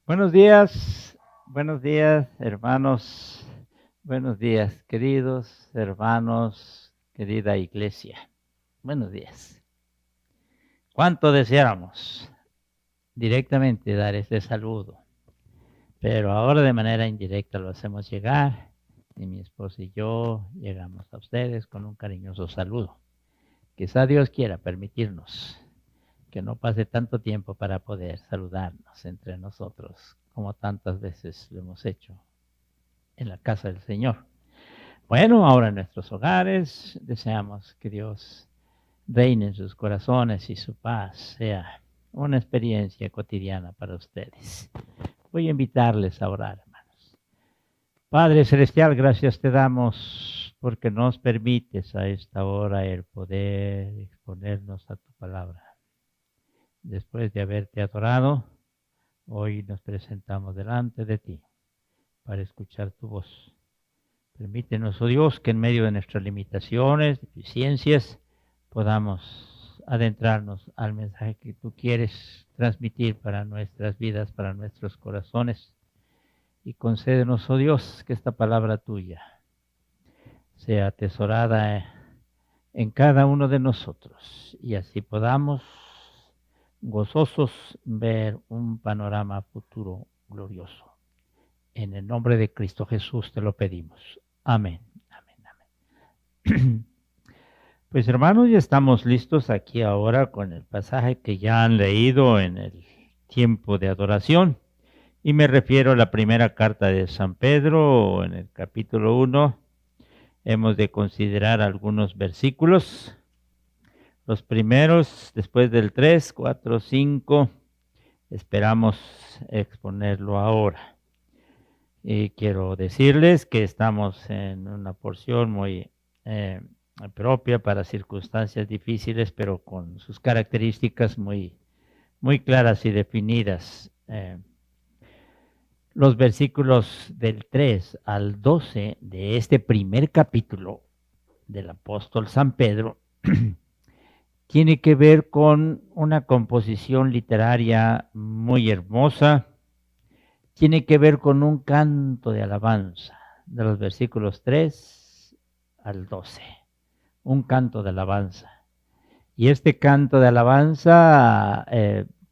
Buenos días, hermanos, buenos días, queridos hermanos, querida iglesia. Buenos días. ¿Cuánto deseáramos directamente dar este saludo? Pero ahora de manera indirecta lo hacemos llegar y mi esposa y yo llegamos a ustedes con un cariñoso saludo. Quizá Dios quiera permitirnos que no pase tanto tiempo para poder saludarnos entre nosotros como tantas veces lo hemos hecho en la casa del Señor. Bueno, ahora en nuestros hogares deseamos que Dios reine en sus corazones y su paz sea una experiencia cotidiana para ustedes. Voy a invitarles a orar, hermanos. Padre Celestial, gracias te damos porque nos permites a esta hora el poder exponernos a tu palabra. Después de haberte adorado, hoy nos presentamos delante de ti para escuchar tu voz. Permítenos, oh Dios, que en medio de nuestras limitaciones, deficiencias, podamos adentrarnos al mensaje que tú quieres transmitir para nuestras vidas, para nuestros corazones. Y concédenos, oh Dios, que esta palabra tuya sea atesorada en cada uno de nosotros y así podamos gozosos ver un panorama futuro glorioso. En el nombre de Cristo Jesús te lo pedimos. Amén. Amén. Amén. Pues hermanos, ya estamos listos aquí ahora con el pasaje que ya han leído en el tiempo de adoración. Y me refiero a la primera carta de San Pedro, en el capítulo 1. Hemos de considerar algunos versículos. Los primeros, después del 3, 4, 5, esperamos exponerlo ahora. Y quiero decirles que estamos en una porción muy propia para circunstancias difíciles, pero con sus características muy claras y definidas. Los versículos del 3 al 12 de este primer capítulo del apóstol San Pedro tiene que ver con una composición literaria muy hermosa. Tiene que ver con un canto de alabanza, de los versículos 3 al 12. Un canto de alabanza. Y este canto de alabanza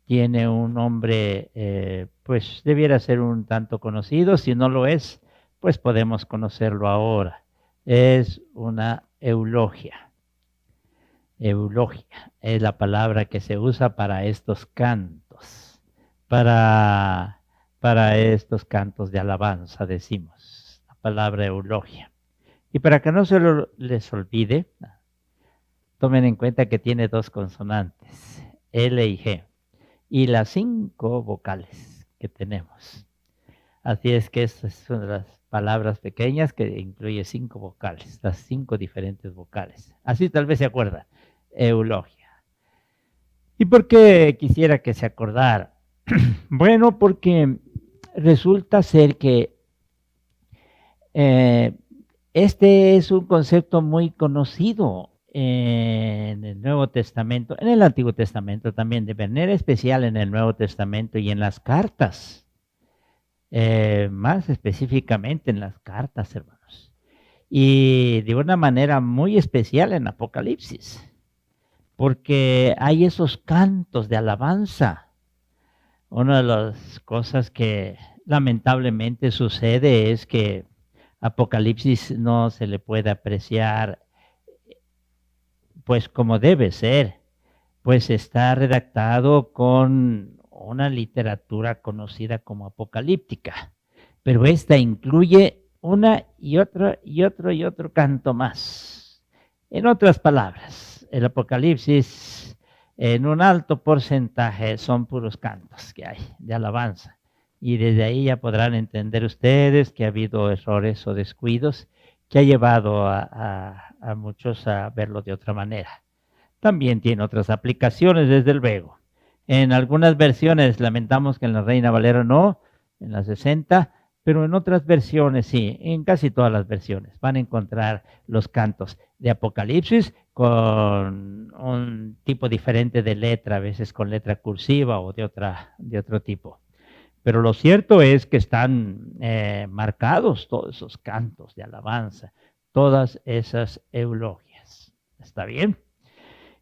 tiene un nombre, pues debiera ser un tanto conocido. Si no lo es, pues podemos conocerlo ahora. Es una eulogia. Eulogia es la palabra que se usa para estos cantos. Para estos cantos de alabanza, decimos, la palabra eulogia. Y para que no se les olvide, tomen en cuenta que tiene dos consonantes, L y G, y las 5 vocales que tenemos. Así es que estas son las palabras pequeñas que incluye 5 vocales, las 5 diferentes vocales. Así tal vez se acuerda, eulogia. ¿Y por qué quisiera que se acordara? Bueno, porque resulta ser que este es un concepto muy conocido en el Nuevo Testamento, en el Antiguo Testamento también, de manera especial en el Nuevo Testamento y en las cartas, más específicamente en las cartas, hermanos, y de una manera muy especial en Apocalipsis, porque hay esos cantos de alabanza. Una de las cosas que lamentablemente sucede es que Apocalipsis no se le puede apreciar pues como debe ser, pues está redactado con una literatura conocida como apocalíptica, pero esta incluye una y otra y otro canto más. En otras palabras, el Apocalipsis en un alto porcentaje son puros cantos que hay de alabanza. Y desde ahí ya podrán entender ustedes que ha habido errores o descuidos que ha llevado a muchos a verlo de otra manera. También tiene otras aplicaciones, desde luego. En algunas versiones, lamentamos que en la Reina Valera no, en las 60, pero en otras versiones sí, en casi todas las versiones van a encontrar los cantos de Apocalipsis con un tipo diferente de letra, a veces con letra cursiva o de otro tipo. Pero lo cierto es que están marcados todos esos cantos de alabanza, todas esas eulogias. ¿Está bien?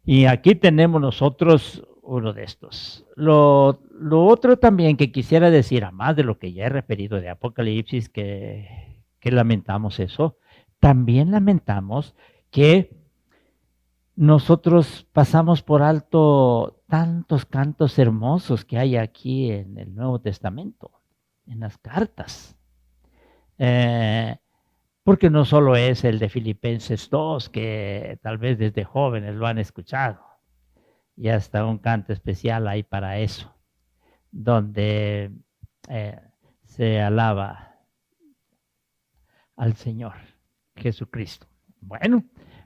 Y aquí tenemos nosotros uno de estos. Lo otro también que quisiera decir, además de lo que ya he referido de Apocalipsis, que lamentamos eso, también lamentamos que nosotros pasamos por alto tantos cantos hermosos que hay aquí en el Nuevo Testamento, en las cartas. Porque no solo es el de Filipenses 2, que tal vez desde jóvenes lo han escuchado, y hasta un canto especial hay para eso, donde se alaba al Señor Jesucristo. Bueno,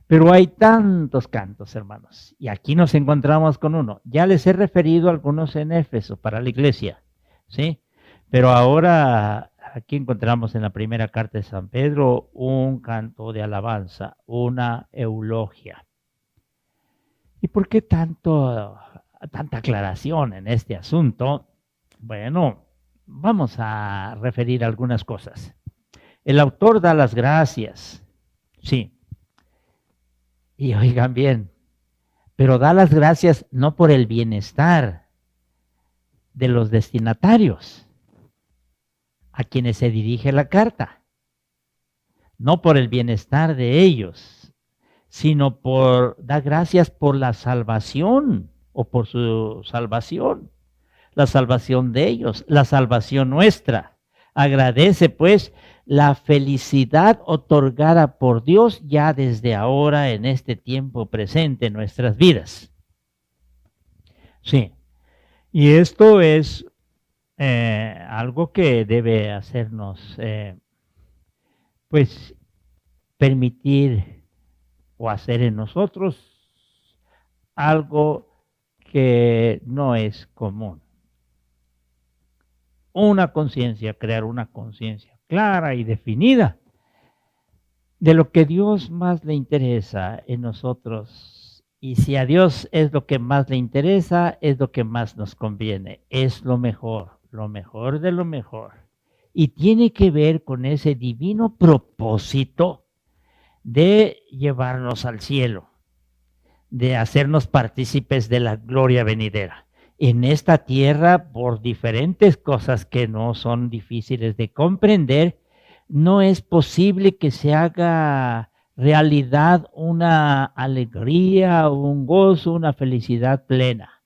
pero hay tantos cantos, hermanos, y aquí nos encontramos con uno. Ya les he referido algunos en Éfeso para la iglesia, ¿sí? Pero ahora aquí encontramos en la primera carta de San Pedro un canto de alabanza, una eulogia. ¿Y por qué tanta aclaración en este asunto? Bueno, vamos a referir algunas cosas. El autor da las gracias, sí. Y oigan bien, pero da las gracias no por el bienestar de los destinatarios a quienes se dirige la carta, no por el bienestar de ellos, sino da gracias por la salvación o por su salvación, la salvación de ellos, la salvación nuestra. Agradece pues la felicidad otorgada por Dios ya desde ahora en este tiempo presente en nuestras vidas. Sí, y esto es algo que debe hacernos pues permitir o hacer en nosotros algo que no es común. Crear una conciencia clara y definida de lo que Dios más le interesa en nosotros. Y si a Dios es lo que más le interesa, es lo que más nos conviene, es lo mejor de lo mejor. Y tiene que ver con ese divino propósito de llevarnos al cielo, de hacernos partícipes de la gloria venidera. En esta tierra, por diferentes cosas que no son difíciles de comprender, no es posible que se haga realidad una alegría, un gozo, una felicidad plena.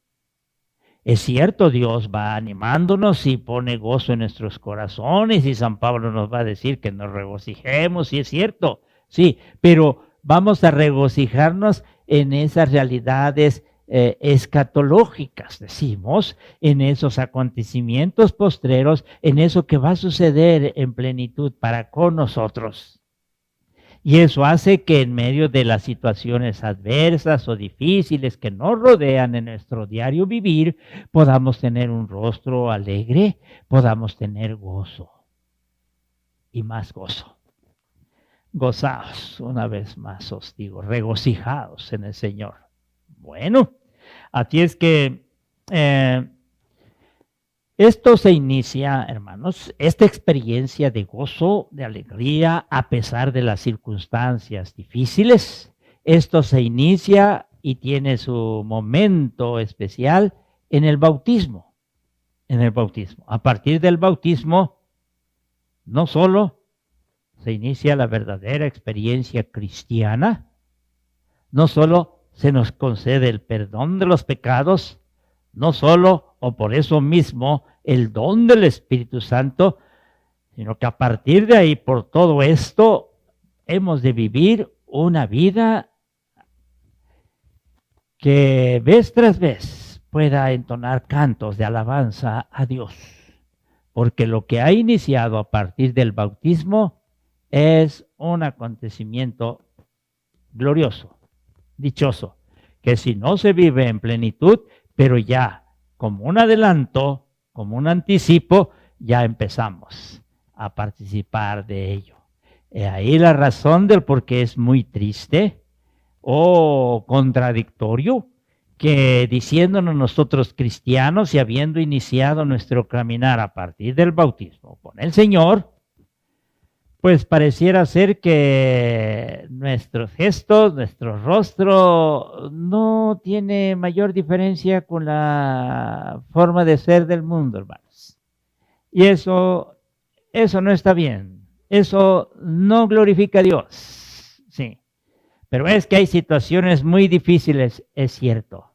Es cierto, Dios va animándonos y pone gozo en nuestros corazones, y San Pablo nos va a decir que nos regocijemos, y es cierto, sí, pero vamos a regocijarnos en esas realidades escatológicas, decimos, en esos acontecimientos postreros, en eso que va a suceder en plenitud para con nosotros. Y eso hace que en medio de las situaciones adversas o difíciles que nos rodean en nuestro diario vivir, podamos tener un rostro alegre, podamos tener gozo y más gozo. Gozaos, una vez más os digo, regocijaos en el Señor. Bueno, así es que esto se inicia, hermanos, esta experiencia de gozo, de alegría, a pesar de las circunstancias difíciles. Esto se inicia y tiene su momento especial en el bautismo. En el bautismo. A partir del bautismo, no solo se inicia la verdadera experiencia cristiana, no solo se nos concede el perdón de los pecados, no solo o por eso mismo el don del Espíritu Santo, sino que a partir de ahí, por todo esto, hemos de vivir una vida que vez tras vez pueda entonar cantos de alabanza a Dios, porque lo que ha iniciado a partir del bautismo es un acontecimiento glorioso, dichoso, que si no se vive en plenitud, pero ya como un adelanto, como un anticipo, ya empezamos a participar de ello. Ahí la razón del por qué es muy triste o contradictorio que diciéndonos nosotros cristianos y habiendo iniciado nuestro caminar a partir del bautismo con el Señor, pues pareciera ser que nuestros gestos, nuestro rostro no tiene mayor diferencia con la forma de ser del mundo, hermanos. Y eso no está bien. Eso no glorifica a Dios. Sí. Pero es que hay situaciones muy difíciles, es cierto.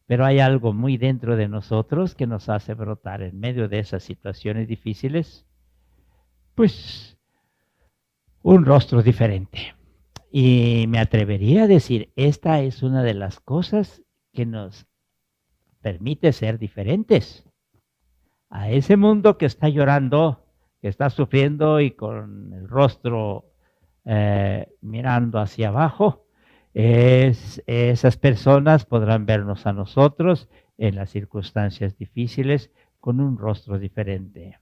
Pero hay algo muy dentro de nosotros que nos hace brotar en medio de esas situaciones difíciles, pues un rostro diferente. Y me atrevería a decir, esta es una de las cosas que nos permite ser diferentes a ese mundo que está llorando, que está sufriendo y con el rostro mirando hacia abajo. Esas personas podrán vernos a nosotros en las circunstancias difíciles con un rostro diferente,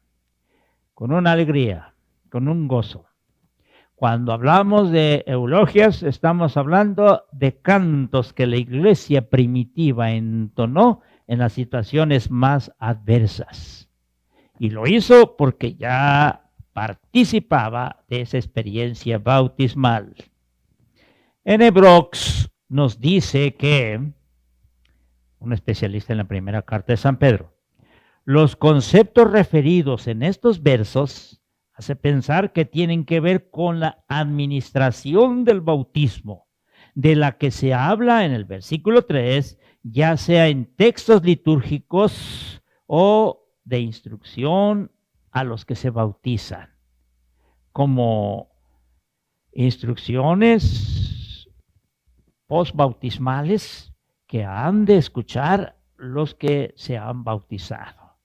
con una alegría, con un gozo. Cuando hablamos de eulogias, estamos hablando de cantos que la iglesia primitiva entonó en las situaciones más adversas. Y lo hizo porque ya participaba de esa experiencia bautismal. En Hebrox nos dice que, un especialista en la primera carta de San Pedro, los conceptos referidos en estos versos hace pensar que tienen que ver con la administración del bautismo, de la que se habla en el versículo 3, ya sea en textos litúrgicos o de instrucción a los que se bautizan, como instrucciones postbautismales que han de escuchar los que se han bautizado.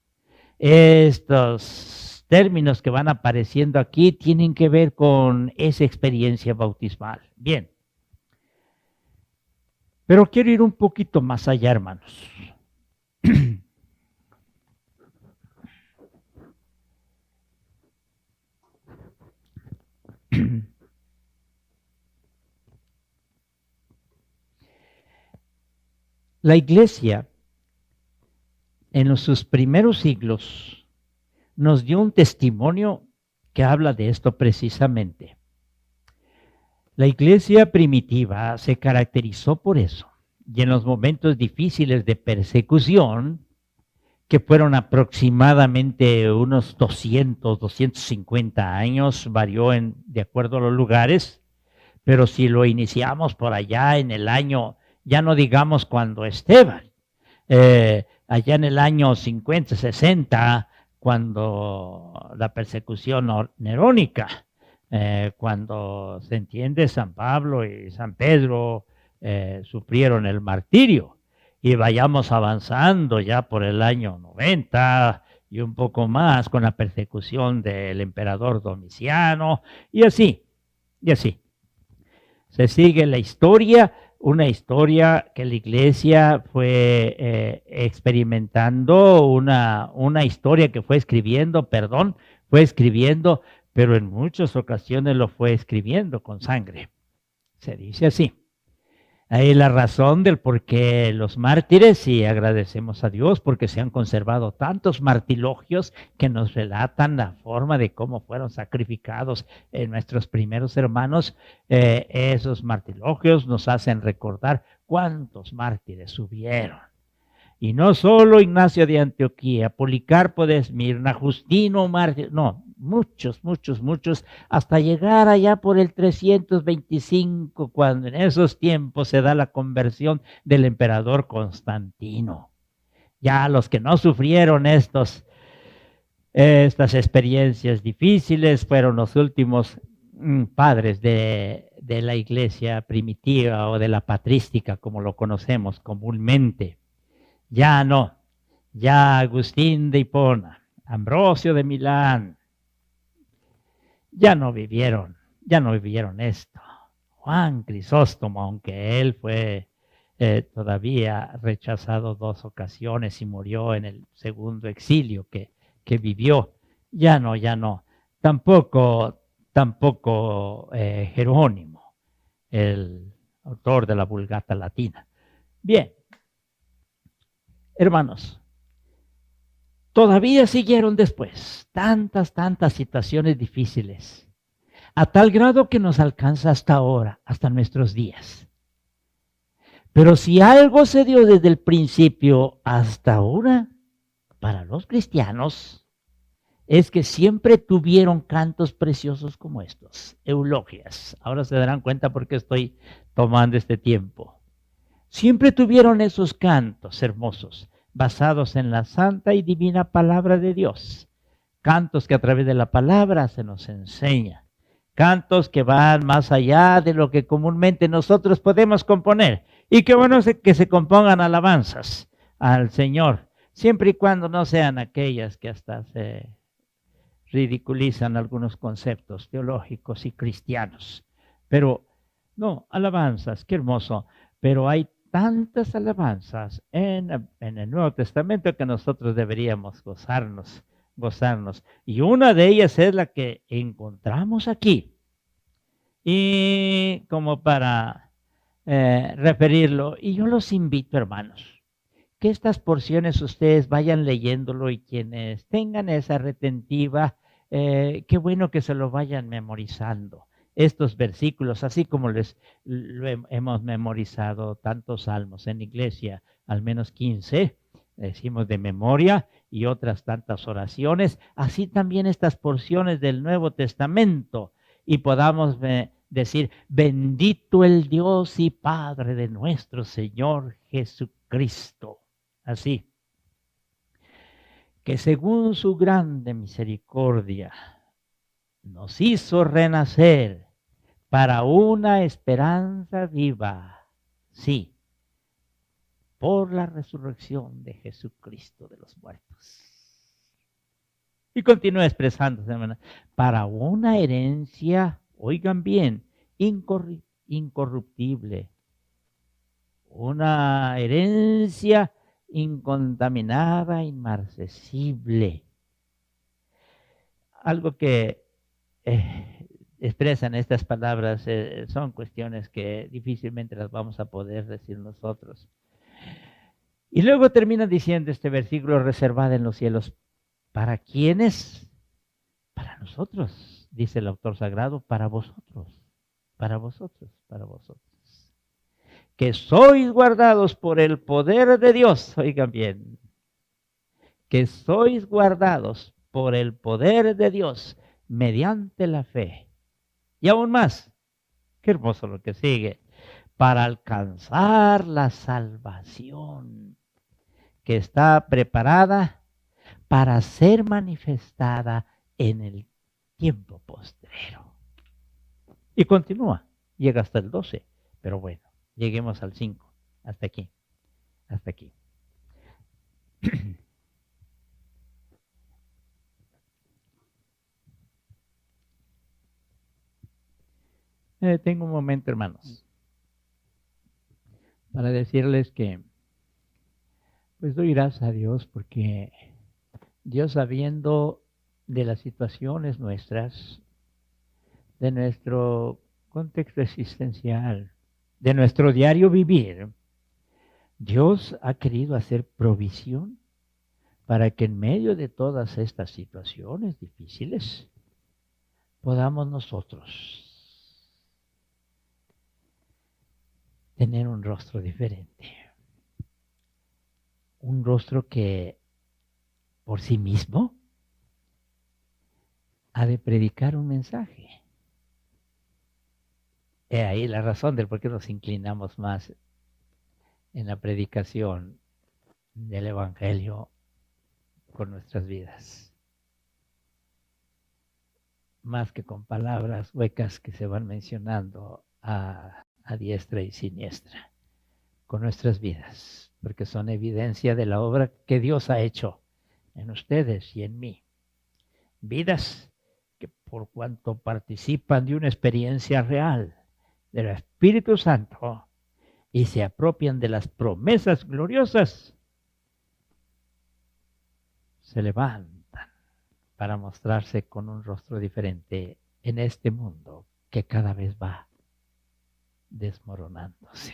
Estos términos que van apareciendo aquí tienen que ver con esa experiencia bautismal. Bien. Pero quiero ir un poquito más allá, hermanos. La iglesia en sus primeros siglos nos dio un testimonio que habla de esto precisamente. La iglesia primitiva se caracterizó por eso, y en los momentos difíciles de persecución, que fueron aproximadamente unos 200, 250 años, varió de acuerdo a los lugares, pero si lo iniciamos por allá en el año, ya no digamos cuando Esteban, allá en el año 50, 60, cuando la persecución nerónica, cuando se entiende San Pablo y San Pedro sufrieron el martirio, y vayamos avanzando ya por el año 90 y un poco más con la persecución del emperador Domiciano, y así, y así. Se sigue la historia, una historia que la iglesia fue experimentando, una historia que fue escribiendo, pero en muchas ocasiones lo fue escribiendo con sangre. Se dice así. Ahí la razón del por qué los mártires, y agradecemos a Dios porque se han conservado tantos martilogios que nos relatan la forma de cómo fueron sacrificados nuestros primeros hermanos. Esos martilogios nos hacen recordar cuántos mártires hubieron. Y no solo Ignacio de Antioquía, Policarpo de Esmirna, Justino mártir, no, muchos, hasta llegar allá por el 325, cuando en esos tiempos se da la conversión del emperador Constantino. Ya los que no sufrieron estas experiencias difíciles fueron los últimos padres de la iglesia primitiva o de la patrística, como lo conocemos comúnmente. Ya no, ya Agustín de Hipona, Ambrosio de Milán, ya no vivieron esto. Juan Crisóstomo, aunque él fue todavía rechazado 2 ocasiones y murió en el segundo exilio que vivió, ya no. Tampoco Jerónimo, el autor de la Vulgata Latina. Bien, Hermanos, todavía siguieron después tantas situaciones difíciles, a tal grado que nos alcanza hasta ahora, hasta nuestros días. Pero si algo se dio desde el principio hasta ahora, para los cristianos, es que siempre tuvieron cantos preciosos como estos, eulogias. Ahora se darán cuenta por qué estoy tomando este tiempo. Siempre tuvieron esos cantos hermosos, basados en la santa y divina palabra de Dios. Cantos que a través de la palabra se nos enseña. Cantos que van más allá de lo que comúnmente nosotros podemos componer. Y qué bueno que se compongan alabanzas al Señor, siempre y cuando no sean aquellas que hasta se ridiculizan algunos conceptos teológicos y cristianos. Pero no, alabanzas, qué hermoso. Pero hay tantas alabanzas en el Nuevo Testamento que nosotros deberíamos gozarnos. Y una de ellas es la que encontramos aquí. Y como para referirlo, y yo los invito, hermanos, que estas porciones ustedes vayan leyéndolo y quienes tengan esa retentiva, qué bueno que se lo vayan memorizando. Estos versículos, así como hemos memorizado tantos salmos en iglesia, al menos 15, decimos de memoria, y otras tantas oraciones, así también estas porciones del Nuevo Testamento, y podamos decir, bendito el Dios y Padre de nuestro Señor Jesucristo. Así, que según su grande misericordia nos hizo renacer para una esperanza viva, sí, por la resurrección de Jesucristo de los muertos. Y continúa expresándose, hermana, para una herencia, oigan bien, incorruptible, una herencia incontaminada, inmarcesible. Algo que expresan estas palabras son cuestiones que difícilmente las vamos a poder decir nosotros. Y luego termina diciendo este versículo, reservada en los cielos. ¿Para quiénes? Para nosotros, dice el autor sagrado, para vosotros, para vosotros, para vosotros. Que sois guardados por el poder de Dios, oigan bien, que sois guardados por el poder de Dios mediante la fe. Y aún más, qué hermoso lo que sigue, para alcanzar la salvación que está preparada para ser manifestada en el tiempo postrero. Y continúa, llega hasta el 12, pero bueno, lleguemos al 5, hasta aquí, hasta aquí. Tengo un momento, hermanos, para decirles que pues doy gracias a Dios porque Dios, sabiendo de las situaciones nuestras, de nuestro contexto existencial, de nuestro diario vivir, Dios ha querido hacer provisión para que en medio de todas estas situaciones difíciles podamos nosotros tener un rostro diferente. Un rostro que por sí mismo ha de predicar un mensaje. He ahí la razón del por qué nos inclinamos más en la predicación del Evangelio con nuestras vidas. Más que con palabras huecas que se van mencionando a diestra y siniestra. Con nuestras vidas, porque son evidencia de la obra que Dios ha hecho en ustedes y en mí. Vidas que por cuanto participan de una experiencia real del Espíritu Santo y se apropian de las promesas gloriosas, se levantan para mostrarse con un rostro diferente en este mundo que cada vez va desmoronándose.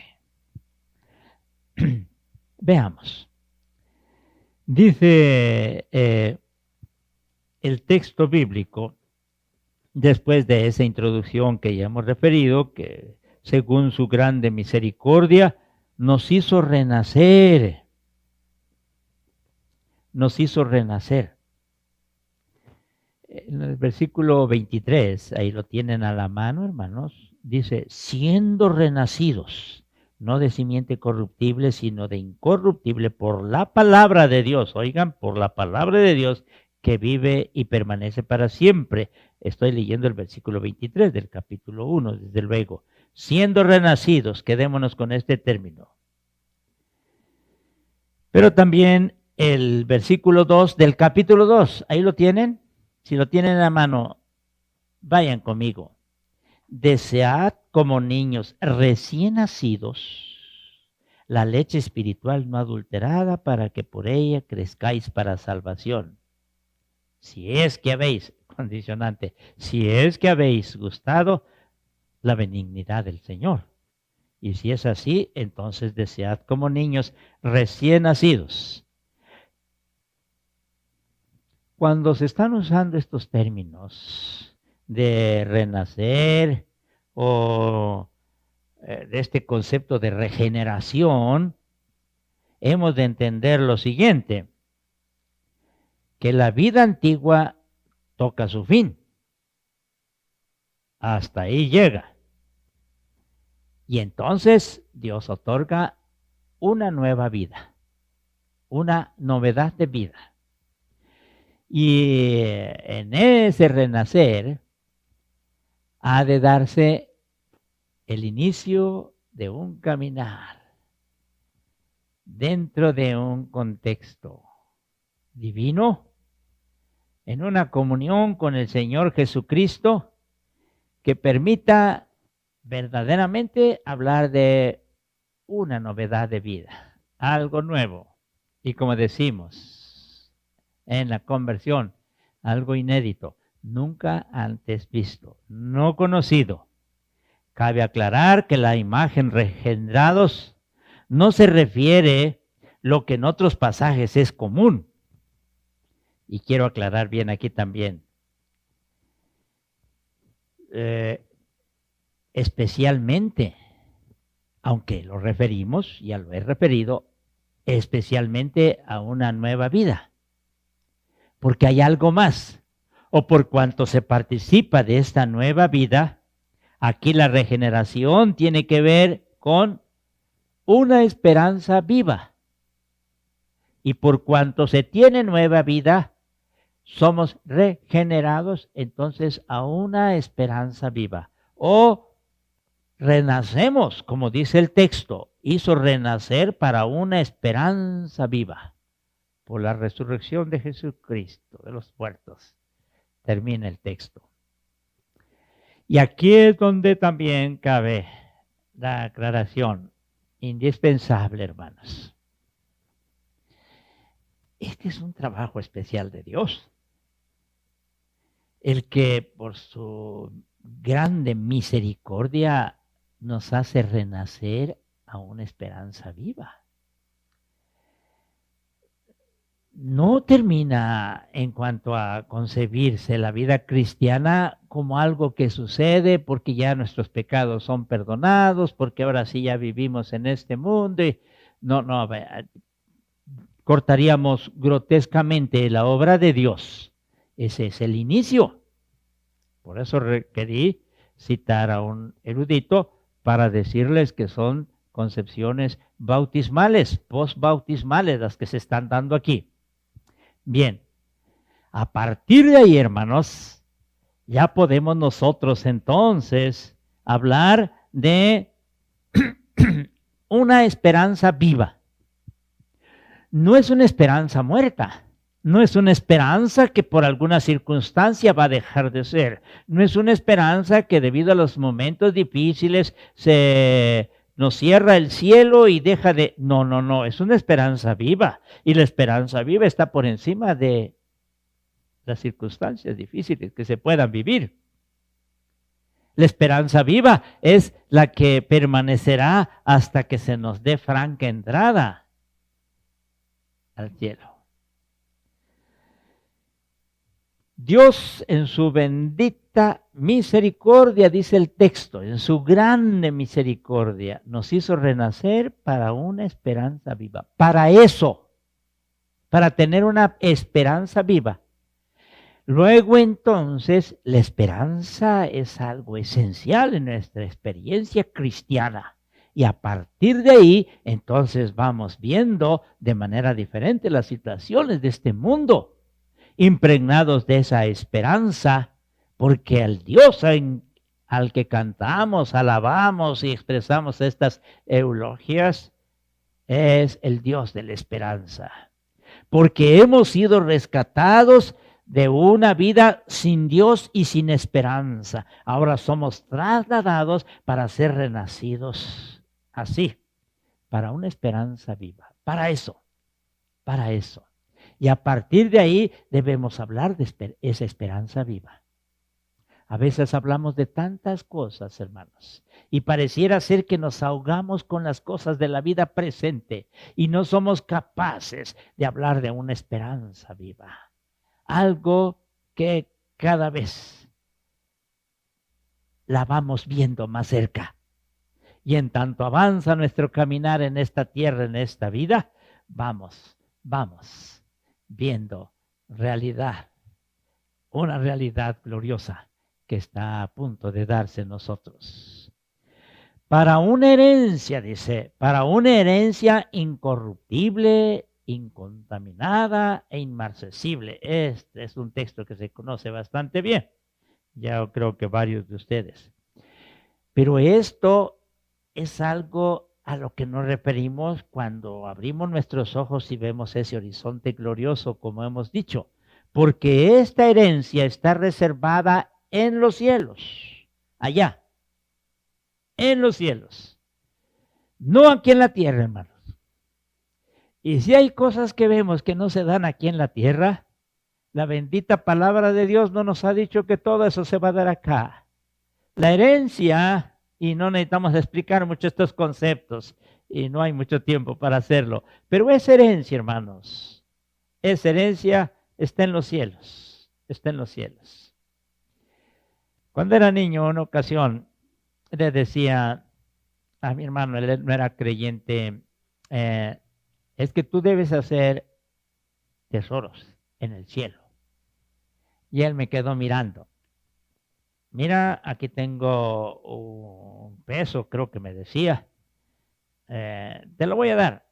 Veamos. Dice el texto bíblico, después de esa introducción que ya hemos referido, que según su grande misericordia nos hizo renacer. Nos hizo renacer. En el versículo 23, ahí lo tienen a la mano, hermanos, dice, siendo renacidos, no de simiente corruptible, sino de incorruptible por la palabra de Dios. Oigan, por la palabra de Dios que vive y permanece para siempre. Estoy leyendo el versículo 23 del capítulo 1, desde luego. Siendo renacidos, quedémonos con este término. Pero también el versículo 2 del capítulo 2, ahí lo tienen. Si lo tienen en la mano, vayan conmigo. Desead como niños recién nacidos la leche espiritual no adulterada para que por ella crezcáis para salvación. Si es que habéis, condicionante, si es que habéis gustado la benignidad del Señor. Y si es así, entonces desead como niños recién nacidos. Cuando se están usando estos términos de renacer o de este concepto de regeneración, hemos de entender lo siguiente, que la vida antigua toca su fin. Hasta ahí llega. Y entonces Dios otorga una nueva vida, una novedad de vida. Y en ese renacer ha de darse el inicio de un caminar dentro de un contexto divino, en una comunión con el Señor Jesucristo, que permita verdaderamente hablar de una novedad de vida, algo nuevo. Y como decimos en la conversión, algo inédito, nunca antes visto, no conocido. Cabe aclarar que la imagen regenerados no se refiere lo que en otros pasajes es común. Y quiero aclarar bien aquí también. Especialmente, aunque lo referimos, ya lo he referido, especialmente a una nueva vida. Porque hay algo más. O por cuanto se participa de esta nueva vida, aquí la regeneración tiene que ver con una esperanza viva. Y por cuanto se tiene nueva vida, somos regenerados entonces a una esperanza viva. O renacemos, como dice el texto, hizo renacer para una esperanza viva. Por la resurrección de Jesucristo de los muertos. Termina el texto. Y aquí es donde también cabe la aclaración indispensable, hermanos. Este es un trabajo especial de Dios. El que por su grande misericordia nos hace renacer a una esperanza viva. No termina en cuanto a concebirse la vida cristiana como algo que sucede porque ya nuestros pecados son perdonados, porque ahora sí ya vivimos en este mundo. Y no, cortaríamos grotescamente la obra de Dios. Ese es el inicio. Por eso querí citar a un erudito para decirles que son concepciones bautismales, postbautismales las que se están dando aquí. Bien, a partir de ahí, hermanos, ya podemos nosotros entonces hablar de una esperanza viva. No es una esperanza muerta, no es una esperanza que por alguna circunstancia va a dejar de ser, no es una esperanza que debido a los momentos difíciles nos cierra el cielo y deja de... No, es una esperanza viva. Y la esperanza viva está por encima de las circunstancias difíciles que se puedan vivir. La esperanza viva es la que permanecerá hasta que se nos dé franca entrada al cielo. Dios en su bendita misericordia, dice el texto, en su grande misericordia, nos hizo renacer para una esperanza viva. Para eso, para tener una esperanza viva. Luego entonces, la esperanza es algo esencial en nuestra experiencia cristiana. Y a partir de ahí, entonces vamos viendo de manera diferente las situaciones de este mundo, impregnados de esa esperanza, porque el Dios al que cantamos, alabamos y expresamos estas eulogías, es el Dios de la esperanza. Porque hemos sido rescatados de una vida sin Dios y sin esperanza. Ahora somos trasladados para ser renacidos así, para una esperanza viva. Para eso, para eso. Y a partir de ahí debemos hablar de esa esperanza viva. A veces hablamos de tantas cosas, hermanos, y pareciera ser que nos ahogamos con las cosas de la vida presente y no somos capaces de hablar de una esperanza viva. Algo que cada vez la vamos viendo más cerca. Y en tanto avanza nuestro caminar en esta tierra, en esta vida, vamos viendo realidad, una realidad gloriosa que está a punto de darse en nosotros. Para una herencia, dice, para una herencia incorruptible, incontaminada e inmarcesible. Este es un texto que se conoce bastante bien. Ya creo que varios de ustedes. Pero esto es algo a lo que nos referimos cuando abrimos nuestros ojos y vemos ese horizonte glorioso, como hemos dicho. Porque esta herencia está reservada en los cielos, allá, en los cielos. No aquí en la tierra, hermanos. Y si hay cosas que vemos que no se dan aquí en la tierra, la bendita palabra de Dios no nos ha dicho que todo eso se va a dar acá. La herencia, y no necesitamos explicar mucho estos conceptos, y no hay mucho tiempo para hacerlo, pero esa herencia, hermanos, esa herencia está en los cielos, está en los cielos. Cuando era niño, una ocasión, le decía a mi hermano, él no era creyente, es que tú debes hacer tesoros en el cielo. Y él me quedó mirando. Mira, aquí tengo un peso, creo que me decía. Te lo voy a dar.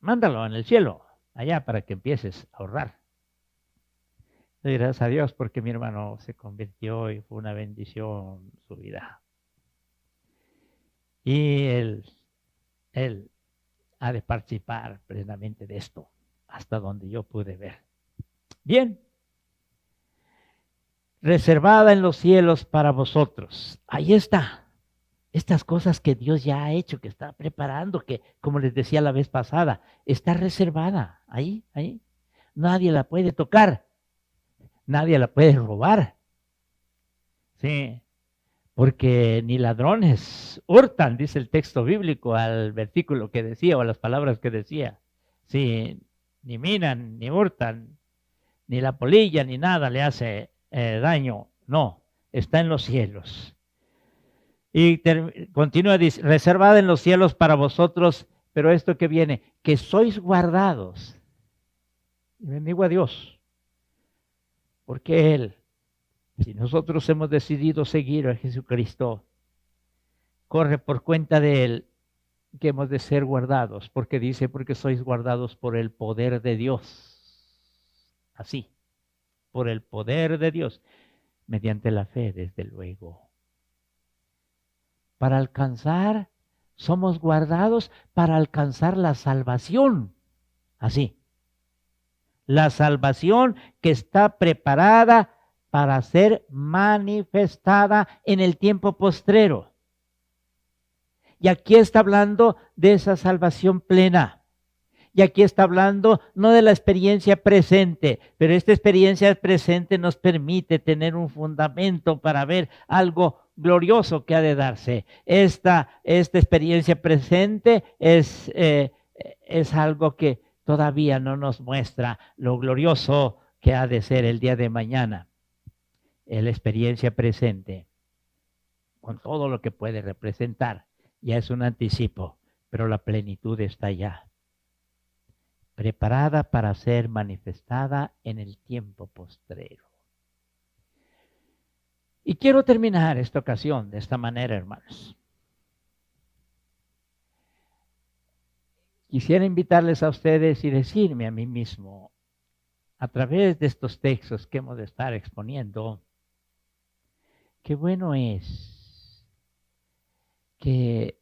Mándalo en el cielo, allá para que empieces a ahorrar. Le doy gracias a Dios porque mi hermano se convirtió y fue una bendición su vida. Y él ha de participar plenamente de esto, hasta donde yo pude ver. Bien. Reservada en los cielos para vosotros. Ahí está. Estas cosas que Dios ya ha hecho, que está preparando, que como les decía la vez pasada, está reservada. Ahí. Nadie la puede tocar. Nadie la puede robar. Sí. Porque ni ladrones hurtan, dice el texto bíblico al versículo que decía o a las palabras que decía. Sí, ni minan, ni hurtan, ni la polilla, ni nada le hace daño. No, está en los cielos. Y continúa, dice, reservada en los cielos para vosotros, pero esto que viene, que sois guardados. Y bendigo a Dios, porque Él, si nosotros hemos decidido seguir a Jesucristo, corre por cuenta de Él que hemos de ser guardados, porque dice, porque sois guardados por el poder de Dios. Así, por el poder de Dios, mediante la fe, desde luego. Para alcanzar, somos guardados para alcanzar la salvación. Así. La salvación que está preparada para ser manifestada en el tiempo postrero. Y aquí está hablando de esa salvación plena. Y aquí está hablando no de la experiencia presente, pero esta experiencia presente nos permite tener un fundamento para ver algo glorioso que ha de darse. Esta experiencia presente es algo que todavía no nos muestra lo glorioso que ha de ser el día de mañana, la experiencia presente, con todo lo que puede representar, ya es un anticipo, pero la plenitud está ya, preparada para ser manifestada en el tiempo postrero. Y quiero terminar esta ocasión de esta manera, hermanos. Quisiera invitarles a ustedes y decirme a mí mismo, a través de estos textos que hemos de estar exponiendo, qué bueno es que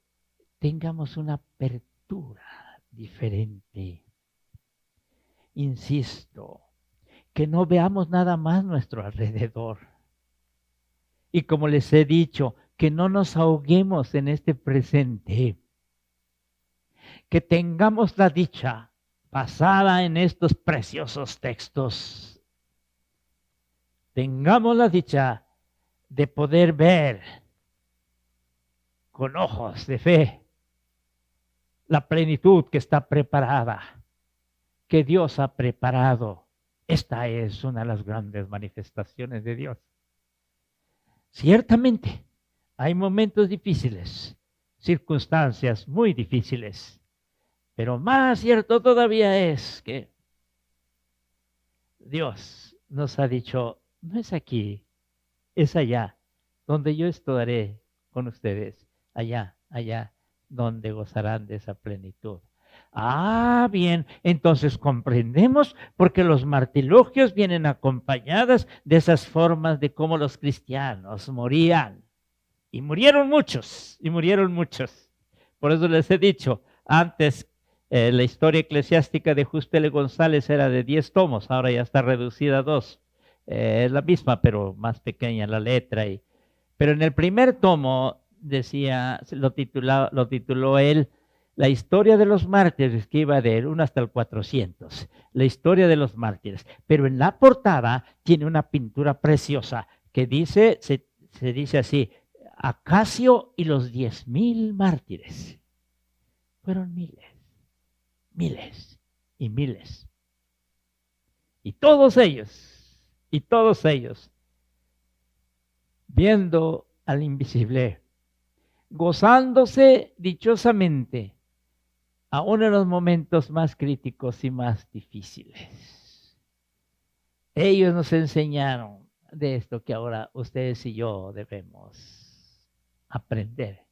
tengamos una apertura diferente. Insisto, que no veamos nada más nuestro alrededor. Y como les he dicho, que no nos ahoguemos en este presente. Que tengamos la dicha basada en estos preciosos textos. Tengamos la dicha de poder ver con ojos de fe la plenitud que está preparada, que Dios ha preparado. Esta es una de las grandes manifestaciones de Dios. Ciertamente, hay momentos difíciles, circunstancias muy difíciles, pero más cierto todavía es que Dios nos ha dicho, no es aquí, es allá, donde yo estaré con ustedes, allá, donde gozarán de esa plenitud. Ah, bien, entonces comprendemos porque los martirologios vienen acompañadas de esas formas de cómo los cristianos morían. Y murieron muchos, Por eso les he dicho, antes la historia eclesiástica de Justo L. González era de 10 tomos, ahora ya está reducida a 2. Es la misma, pero más pequeña la letra. Pero en el primer tomo decía, lo tituló él, la historia de los mártires, que iba del 1 hasta el 400, la historia de los mártires. Pero en la portada tiene una pintura preciosa que dice, se dice así, Acacio y los 10,000 mártires. Fueron miles y miles. Y todos ellos, viendo al invisible, gozándose dichosamente, aún en los momentos más críticos y más difíciles. Ellos nos enseñaron de esto que ahora ustedes y yo debemos aprender.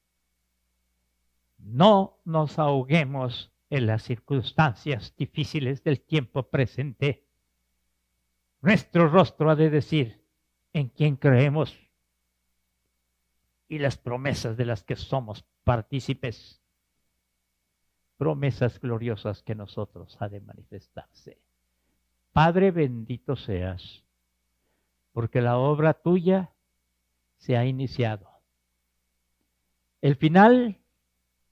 No nos ahoguemos en las circunstancias difíciles del tiempo presente. Nuestro rostro ha de decir en quién creemos y las promesas de las que somos partícipes. Promesas gloriosas que nosotros ha de manifestarse. Padre, bendito seas, porque la obra tuya se ha iniciado. El final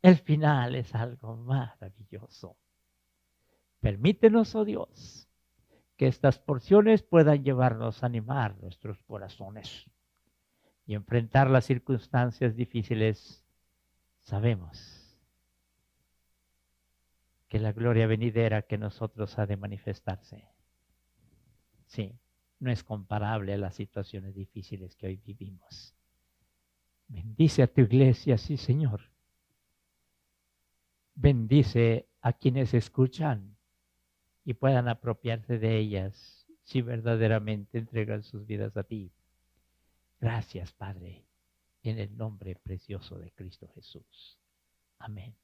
es algo maravilloso. Permítenos, oh Dios, que estas porciones puedan llevarnos a animar nuestros corazones y enfrentar las circunstancias difíciles. Sabemos que la gloria venidera que nosotros ha de manifestarse, sí, no es comparable a las situaciones difíciles que hoy vivimos. Bendice a tu iglesia, sí, Señor. Bendice a quienes escuchan y puedan apropiarse de ellas si verdaderamente entregan sus vidas a ti. Gracias, Padre, en el nombre precioso de Cristo Jesús. Amén.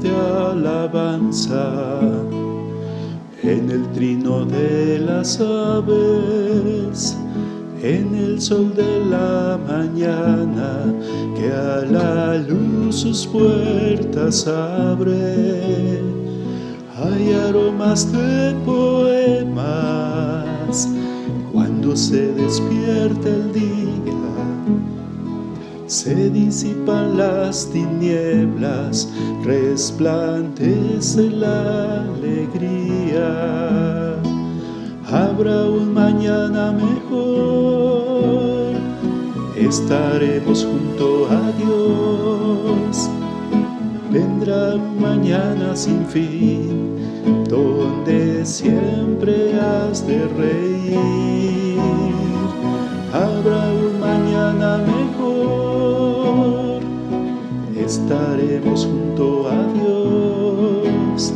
De alabanza en el trino de las aves, en el sol de la mañana, que a la luz sus puertas abre. Hay aromas de poemas cuando se despierta el día. Se disipan las tinieblas, resplandece la alegría. Habrá un mañana mejor, estaremos junto a Dios. Vendrá un mañana sin fin, donde siempre has de reír. Habrá un mañana mejor, estaremos junto a Dios.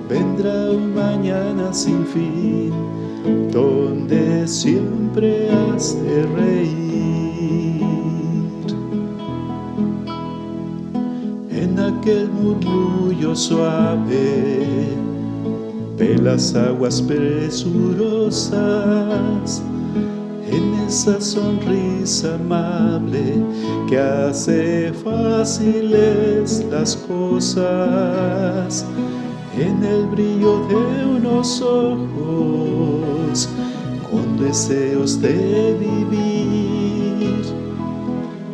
Vendrá un mañana sin fin, donde siempre has de reír. En aquel murmullo suave de las aguas presurosas, en esa sonrisa amable que hace fáciles las cosas, en el brillo de unos ojos con deseos de vivir,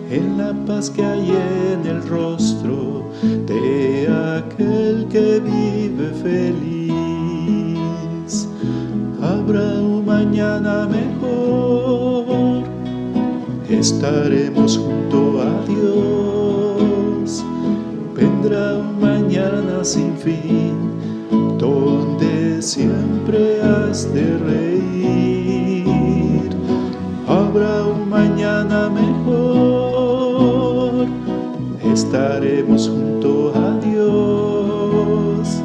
en la paz que hay en el rostro de aquel que vive feliz. Habrá un mañana mejor, estaremos junto a Dios. Vendrá un mañana sin fin, donde siempre has de reír. Habrá un mañana mejor, estaremos junto a Dios.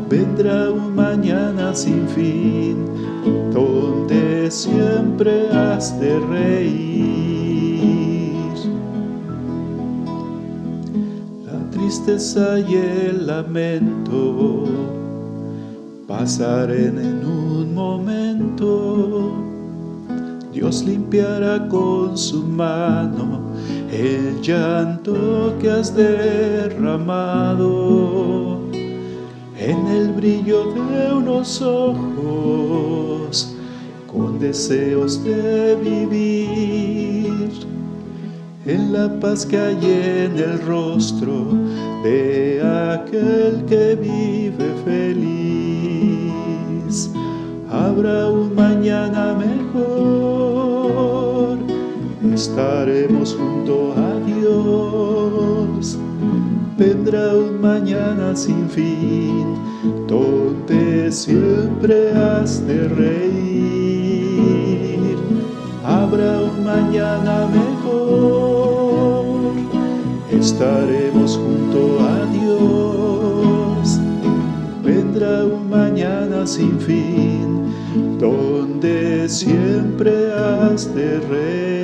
Vendrá un mañana sin fin, donde siempre has de reír. La tristeza y el lamento pasarán en un momento. Dios limpiará con su mano el llanto que has derramado. En el brillo de unos ojos con deseos de vivir, en la paz que hay en el rostro de aquel que vive feliz. Habrá un mañana mejor, estaremos junto a Dios. Vendrá un mañana sin fin, donde siempre has de reír. Habrá un mañana mejor, estaremos junto a Dios. Vendrá un mañana sin fin, donde siempre has de reír.